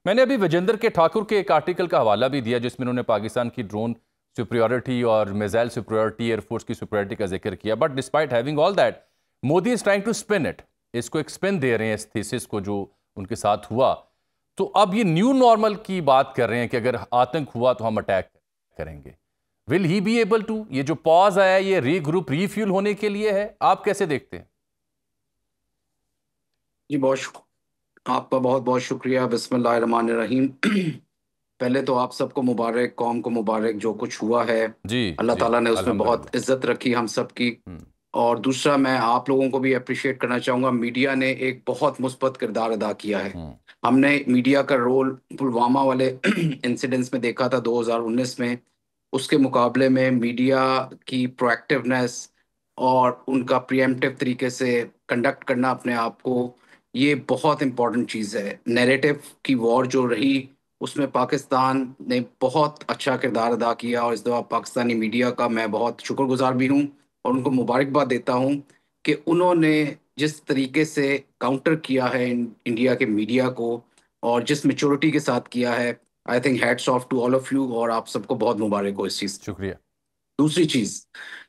मैंने अभी विजेंद्र के ठाकुर के एक आर्टिकल का हवाला भी दिया जिसमें उन्होंने पाकिस्तान की ड्रोन सुपरियॉरिटी और मिसाइल सुपरियॉरिटी, एयरफोर्स की सुपरियॉरिटी का जिक्र किया। But despite having all that, Modi is trying to spin it, इसको एक स्पिन दे रहे हैं इस थीसिस को जो उनके साथ हुआ। तो अब ये न्यू नॉर्मल की बात कर रहे हैं कि अगर आतंक हुआ तो हम अटैक करेंगे। Will he be able to? ये जो पॉज आया ये रीग्रुप रीफ्यूल होने के लिए है, आप कैसे देखते हैं? जी आपका बहुत बहुत शुक्रिया। बिस्मिल्लाहिर्रहमानिर्रहीम। पहले तो आप सबको मुबारक, कौम को मुबारक जो कुछ हुआ है। जी अल्लाह जी, ताला ने उसमें बहुत अल्हम्दुलिल्लाह। इज्जत रखी हम सब की। हम्म। और दूसरा, मैं आप लोगों को भी अप्रिशिएट करना चाहूँगा, मीडिया ने एक बहुत मुस्बत किरदार अदा किया है। हम्म। हमने मीडिया का रोल पुलवामा वाले इंसिडेंट्स में देखा था 2019 में। उसके मुकाबले में मीडिया की प्रोएक्टिवनेस और उनका प्रिएम्प्टिव तरीके से कंडक्ट करना अपने आप को, ये बहुत इंपॉर्टेंट चीज़ है। नैरेटिव की वॉर जो रही उसमें पाकिस्तान ने बहुत अच्छा किरदार अदा किया, और इस दफ़ा पाकिस्तानी मीडिया का मैं बहुत शुक्रगुजार भी हूँ और उनको मुबारकबाद देता हूँ कि उन्होंने जिस तरीके से काउंटर किया है इंडिया के मीडिया को, और जिस मेच्योरिटी के साथ किया है। I think hats off to all of you, और आप सबको बहुत मुबारक हो इस चीज़। शुक्रिया। दूसरी चीज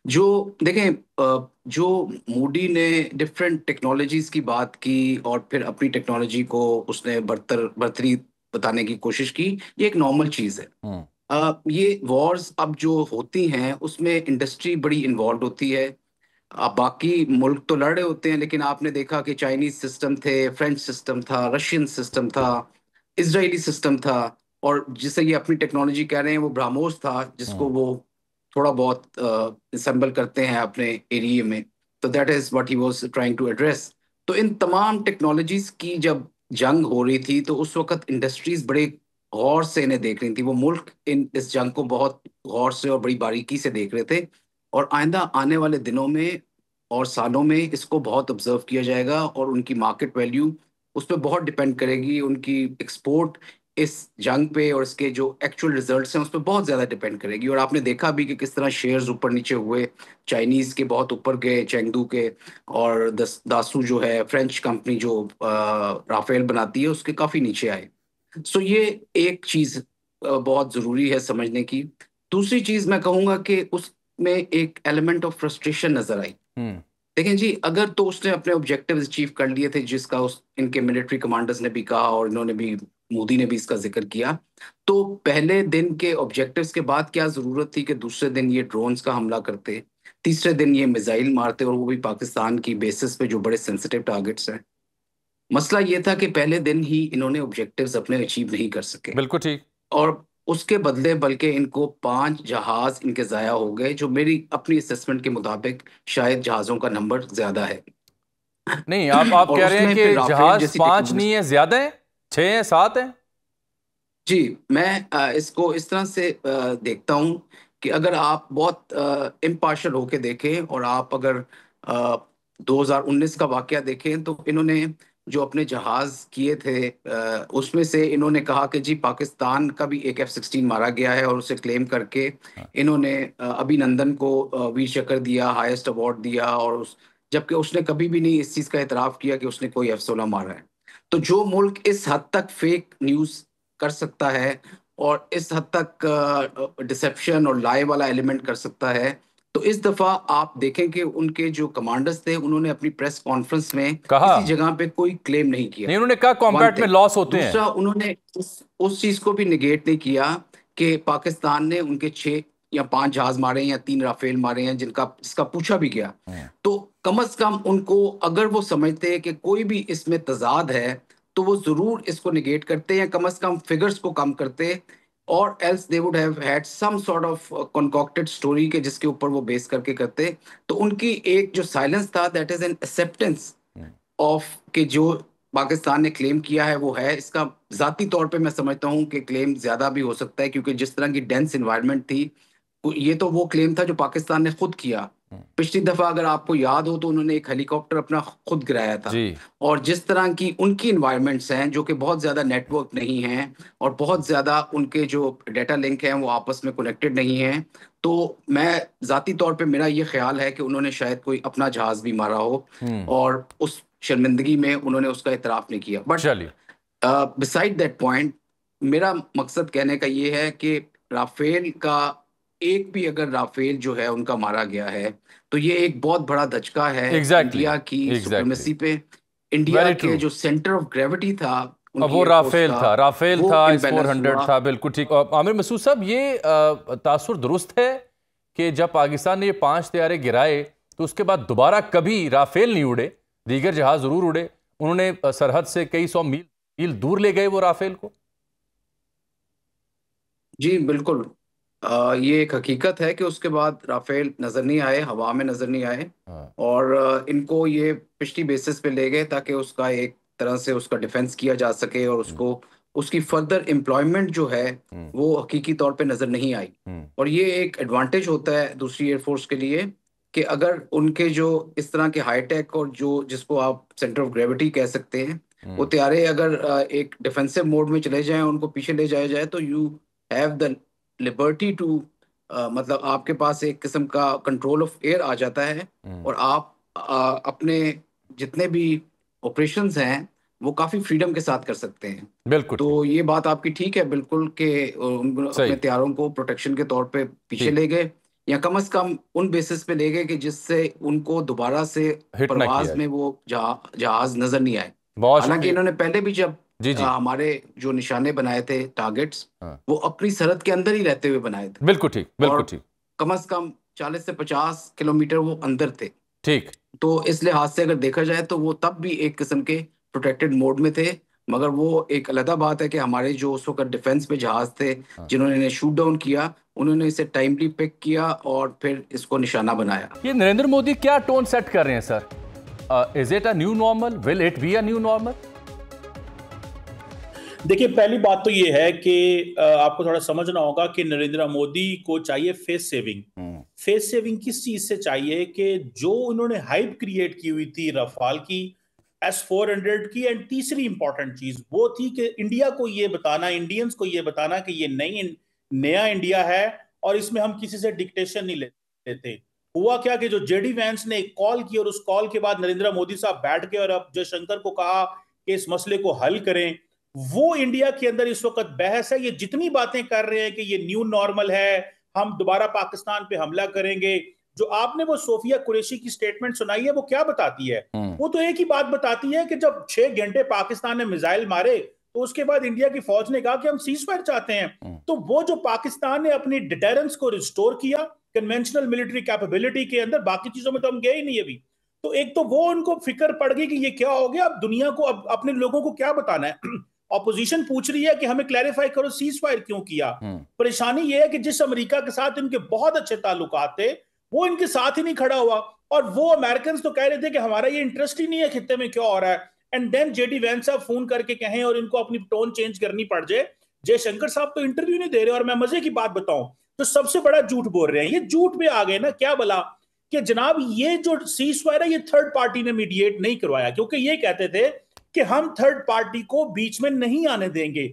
जो देखें, जो मोदी ने डिफरेंट टेक्नोलॉजीज की बात की और फिर अपनी टेक्नोलॉजी को उसने बरतरी बताने की कोशिश की, ये एक नॉर्मल चीज है। हम्म। ये वॉर्स अब जो होती हैं उसमें इंडस्ट्री बड़ी इन्वॉल्व होती है। अब बाकी मुल्क तो लड़ रहे होते हैं, लेकिन आपने देखा कि चाइनीज सिस्टम थे, फ्रेंच सिस्टम था, रशियन सिस्टम था, इजरायली सिस्टम था, और जिसे ये अपनी टेक्नोलॉजी कह रहे हैं वो ब्राह्मोस था, जिसको हम्म। वो थोड़ा बहुत असेंबल करते हैं अपने एरिया में। तो that is what he was trying to address. तो इन तमाम टेक्नोलॉजीज की जब जंग हो रही थी तो उस वक्त इंडस्ट्रीज बड़े गौर से इन्हें देख रही थी। वो मुल्क इस जंग को बहुत गौर से और बड़ी बारीकी से देख रहे थे, और आइंदा आने वाले दिनों में और सालों में इसको बहुत ऑब्जर्व किया जाएगा, और उनकी मार्केट वैल्यू उस पर बहुत डिपेंड करेगी। उनकी एक्सपोर्ट इस जंग पे और इसके जो एक्चुअल रिजल्ट्स हैं उस पर बहुत ज्यादा डिपेंड करेगी। और आपने देखा भी कि किस तरह शेयर्स ऊपर नीचे हुए। चाइनीज के बहुत ऊपर गए, चेंगडू के, और दासू जो है फ्रेंच कंपनी जो राफेल बनाती है, उसके काफी नीचे आए। सो ये एक चीज बहुत जरूरी है समझने की। दूसरी चीज मैं कहूंगा कि उसमें एक एलिमेंट ऑफ फ्रस्ट्रेशन नजर आई। हम्म। देखें जी, अगर तो उसने अपने ऑब्जेक्टिव अचीव कर लिए थे, जिसका उस इनके मिलिट्री कमांडर्स ने भी कहा और इन्होंने भी, मोदी ने भी इसका जिक्र किया, तो पहले दिन के ऑब्जेक्टिव्स के बाद क्या जरूरत थी कि दूसरे दिन ये ड्रोन्स का हमला करते, तीसरे दिन ये मिसाइल मारते, और वो भी पाकिस्तान की बेसिस पे जो बड़े सेंसिटिव टारगेट्स हैं। मसला ये था कि पहले दिन ही इन्होंने ऑब्जेक्टिव्स अपने अचीव नहीं कर सके, बिल्कुल ठीक। और उसके बदले बल्कि इनको 5 जहाज इनके जाया हो गए, जो मेरी अपनी असेसमेंट के मुताबिक शायद जहाजों का नंबर ज्यादा है। नहीं, आप और कह रहे हैं उसमें फिर कि राफेल जहाज जैसी 5 नहीं टेक्नोलॉजी। है, ज्यादा है, 6 है, 7 है? जी, मैं इसको इस तरह से देखता हूं कि अगर आप बहुत इम्पार्शल होके देखें, और आप अगर 2019 का वाकया देखें, तो इन्होंने जो अपने जहाज किए थे उसमें से इन्होंने कहा कि जी पाकिस्तान का भी एक F-16 मारा गया है, और उसे क्लेम करके हाँ। इन्होंने अभिनंदन को वीर चक्र दिया, हाईएस्ट अवार्ड दिया, और जबकि उसने कभी भी नहीं इस चीज का एतराफ किया कि उसने कोई F-16 मारा है। तो जो मुल्क इस हद तक फेक न्यूज कर सकता है और इस हद तक डिसेप्शन और लाई वाला एलिमेंट कर सकता है, तो इस दफा आप देखें कि उनके जो कमांडर्स थे उन्होंने अपनी प्रेस कॉन्फ्रेंस में कहा किसी जगह पे कोई क्लेम नहीं किया। नहीं, उन्होंने कहा वन कॉम्बैट में थिंग। लॉस होते हैं। दूसरा, उन्होंने उस चीज को भी निगेट नहीं किया कि पाकिस्तान ने उनके 6 या 5 जहाज मारे हैं या 3 राफेल मारे हैं, जिसका पूछा भी गया। हम्म। तो कम से कम उनको, अगर वो समझते हैं कि कोई भी इसमें तजाद है, तो वो जरूर इसको निगेट करते हैं, कम से कम फिगर्स को कम करते, और else they would have had some sort of concocted story के जिसके ऊपर वो बेस करके करते। तो उनकी एक जो साइलेंस था, that is an acceptance hmm. Of कि जो पाकिस्तान ने क्लेम किया है वो है। इसका जाती तौर पे मैं समझता हूँ कि क्लेम ज्यादा भी हो सकता है, क्योंकि जिस तरह की डेंस इन्वायरमेंट थी, ये तो वो क्लेम था जो पाकिस्तान ने खुद किया। हम्म। पिछली दफा अगर आपको याद हो तो उन्होंने एक हेलीकॉप्टर अपना खुद गिराया था। जी। और जिस तरह की उनकी इन्वायरमेंट्स हैं जो कि बहुत ज्यादा नेटवर्क नहीं हैं, और बहुत ज्यादा उनके जो डेटा लिंक हैं वो आपस में कनेक्टेड नहीं हैं, तो मैं जाती तौर पे मेरा ये ख्याल है कि उन्होंने शायद कोई अपना जहाज भी मारा हो, हम्म। और उस शर्मिंदगी में उन्होंने उसका इतराफ नहीं किया। बट चलिए। बिसाइड दैट पॉइंट, मेरा मकसद कहने का ये है कि राफेल का एक भी अगर राफेल जो है उनका मारा गया है तो ये एक बहुत बड़ा धचका है एग्जैक्टली, इंडिया की एग्जैक्टली, सुप्रीमेसी पे। India very true. के जो सेंटर ऑफ ग्रेविटी था अब उनकी वो एयरफोर्स राफेल का, था, राफेल वो था, एस फोर इम्बैलेंस हंड्रेड हुआ। था, बिल्कुल ठीक। आमिर मसूद साहब, ये तासुर दुरुस्त है कि जब पाकिस्तान ने ये 5 तैयारे गिराए तो उसके बाद दोबारा कभी राफेल नहीं उड़े, दीगर जहाज जरूर उड़े, उन्होंने सरहद से कई सौ मील दूर ले गए वो राफेल को। जी बिल्कुल। ये एक हकीकत है कि उसके बाद राफेल नजर नहीं आए, हवा में नजर नहीं आए। हाँ। और इनको ये पिछली बेसिस पे ले गए ताकि उसका एक तरह से उसका डिफेंस किया जा सके और हम्म, उसको उसकी फर्दर एम्प्लॉयमेंट जो है हम्म, वो हकीकी तौर पे नजर नहीं आई। हम्म, और ये एक एडवांटेज होता है दूसरी एयरफोर्स के लिए कि अगर उनके जो इस तरह के हाईटेक और जो जिसको आप सेंटर ऑफ ग्रेविटी कह सकते हैं वो हम्म, तैयारे अगर एक डिफेंसिव मोड में चले जाएं, उनको पीछे ले जाया जाए, तो you have the liberty to, मतलब आपके पास एक किस्म का कंट्रोल ऑफ एयर आ जाता है। हम्म, और आप अपने जितने भी ऑपरेशंस हैं वो काफ़ी फ्रीडम के साथ कर सकते हैं। बिल्कुल ठीक। तो ये बात आपकी ठीक है बिल्कुल कि अपने सही। तैयारों को प्रोटेक्शन के तौर पे पीछे ठीक। ले गए, या कम से कम उन बेसिस पे ले गए कि जिससे उनको दोबारा से हिट ना परवाज किया में जाए। वो जहाज नजर नहीं आए। बहुत हालांकि शुक्रिया। इन्होंने पहले भी जब जी जी। हमारे जो निशाने बनाए थे टारगेट्स, हाँ। वो अपनी सरहद के अंदर ही रहते हुए बनाए थे। बिल्कुल ठीक, और बिल्कुल ठीक। कम से कम 40 से 50 किलोमीटर वो अंदर थे। ठीक। तो इस लिहाज से अगर देखा जाए तो वो तब भी एक किस्म के प्रोटेक्टेड मोड में थे। मगर वो एक अलग बात है कि हमारे जो उस वक्त डिफेंस में जहाज थे हाँ। जिन्होंने इन्हें शूट डाउन किया, उन्होंने इसे टाइमली पिक किया और फिर इसको निशाना बनाया। ये नरेंद्र मोदी क्या टोन सेट कर रहे हैं sir? Is it a new normal? Will it be a new normal? देखिए, पहली बात तो ये है कि आपको थोड़ा समझना होगा कि नरेंद्र मोदी को चाहिए फेस सेविंग। फेस सेविंग किस चीज से चाहिए कि जो उन्होंने हाइप क्रिएट की हुई थी रफाल की, S-400 की, एंड तीसरी इंपॉर्टेंट चीज वो थी कि इंडिया को ये बताना, इंडियंस को ये बताना कि ये नया इंडिया है और इसमें हम किसी से डिक्टेशन नहीं लेते। हुआ क्या कि जो जेडी वैंस ने एक कॉल की और उस कॉल के बाद नरेंद्र मोदी साहब बैठ के और अब जयशंकर को कहा कि इस मसले को हल करें, वो इंडिया के अंदर इस वक्त बहस है। ये जितनी बातें कर रहे हैं कि ये न्यू नॉर्मल है, हम दोबारा पाकिस्तान पे हमला करेंगे, जो आपने वो सोफिया कुरैशी की स्टेटमेंट सुनाई है वो क्या बताती है? वो तो एक ही बात बताती है कि जब 6 घंटे पाकिस्तान ने मिसाइल मारे तो उसके बाद इंडिया की फौज ने कहा कि हम सीज फायर चाहते हैं। तो वो जो पाकिस्तान ने अपनी डिटेरेंस को रिस्टोर किया कन्वेंशनल मिलिट्री कैपेबिलिटी के अंदर, बाकी चीजों में तो हम गए ही नहीं अभी। तो एक तो वो उनको फिक्र पड़ गई कि ये क्या हो गया, अब दुनिया को, अब अपने लोगों को क्या बताना है। ऑपोजिशन पूछ रही है कि हमें क्लैरिफाई करो सीज फायर क्यों किया। परेशानी यह है कि जिस अमेरिका के साथ इनके बहुत अच्छे ताल्लुकात थे वो इनके साथ ही नहीं खड़ा हुआ, और वो अमेरिकन तो कह रहे थे कि हमारा ये इंटरेस्ट ही नहीं है खित्ते में क्या हो रहा है। एंड देन जेडी वैंस साहब फोन करके कहें और इनको अपनी टोन चेंज करनी पड़ जाए। जयशंकर साहब तो इंटरव्यू नहीं दे रहे, और मैं मजे की बात बताऊं तो सबसे बड़ा झूठ बोल रहे हैं। ये झूठ पे आ गए ना, क्या बोला कि जनाब ये जो सीज फायर है ये थर्ड पार्टी ने मीडिएट नहीं करवाया, क्योंकि ये कहते थे कि हम थर्ड पार्टी को बीच में नहीं आने देंगे।